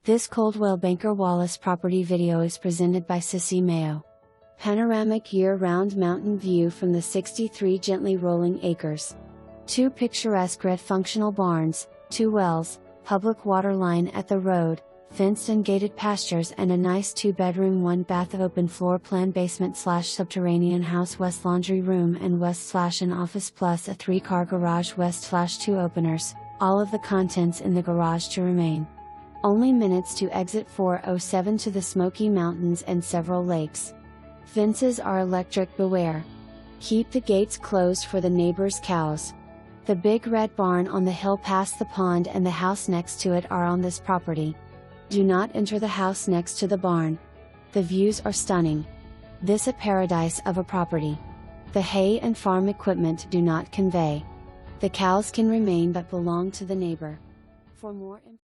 This Coldwell Banker Wallace property video is presented by Cissy Mayo. Panoramic year-round mountain view from the 63 gently rolling acres. 2 picturesque red functional barns, 2 wells, public water line at the road, fenced and gated pastures, and a nice 2-bedroom 1-bath open floor plan basement/subterranean house, west laundry room and west/an office, plus a 3-car garage west/2 openers, all of the contents in the garage to remain. Only minutes to exit 407 to the Smoky Mountains and several lakes. Fences are electric, beware. Keep the gates closed for the neighbors' cows. The big red barn on the hill past the pond and the house next to it are on this property. Do not enter the house next to the barn. The views are stunning. This a paradise of a property. The hay and farm equipment do not convey. The cows can remain but belong to the neighbor. For more information